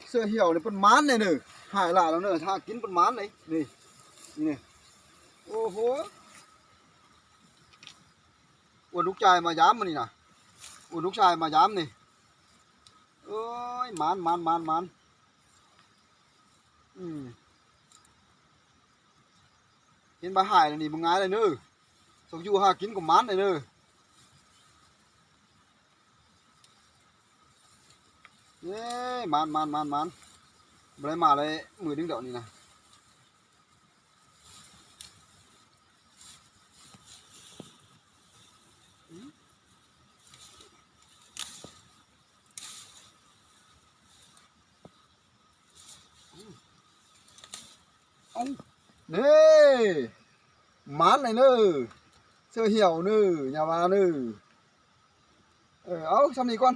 เสื้อเหี่ยวนี่เป็นมันเลยเนอะหายหลายแล้วเนอะถ้ากินเป็นมันเลยนี่นี่โอ้โหอ้วนลูกชายมาย้ำมันนี่นะอ้วนลูกชายมาย้ำนี่เอ้ยมันกินปลาหายเลยนี่มึงง่ายเลยเนอะสองยูหากินกับมันเลยเนอะเย้มันอะไรมาเลยมือดึงเดี๋ยวนี้นะนี่มันเลยเนอะเสื้อเหี่ยวเนอะอย่ามาเนอะเอาทำนี่ก่อน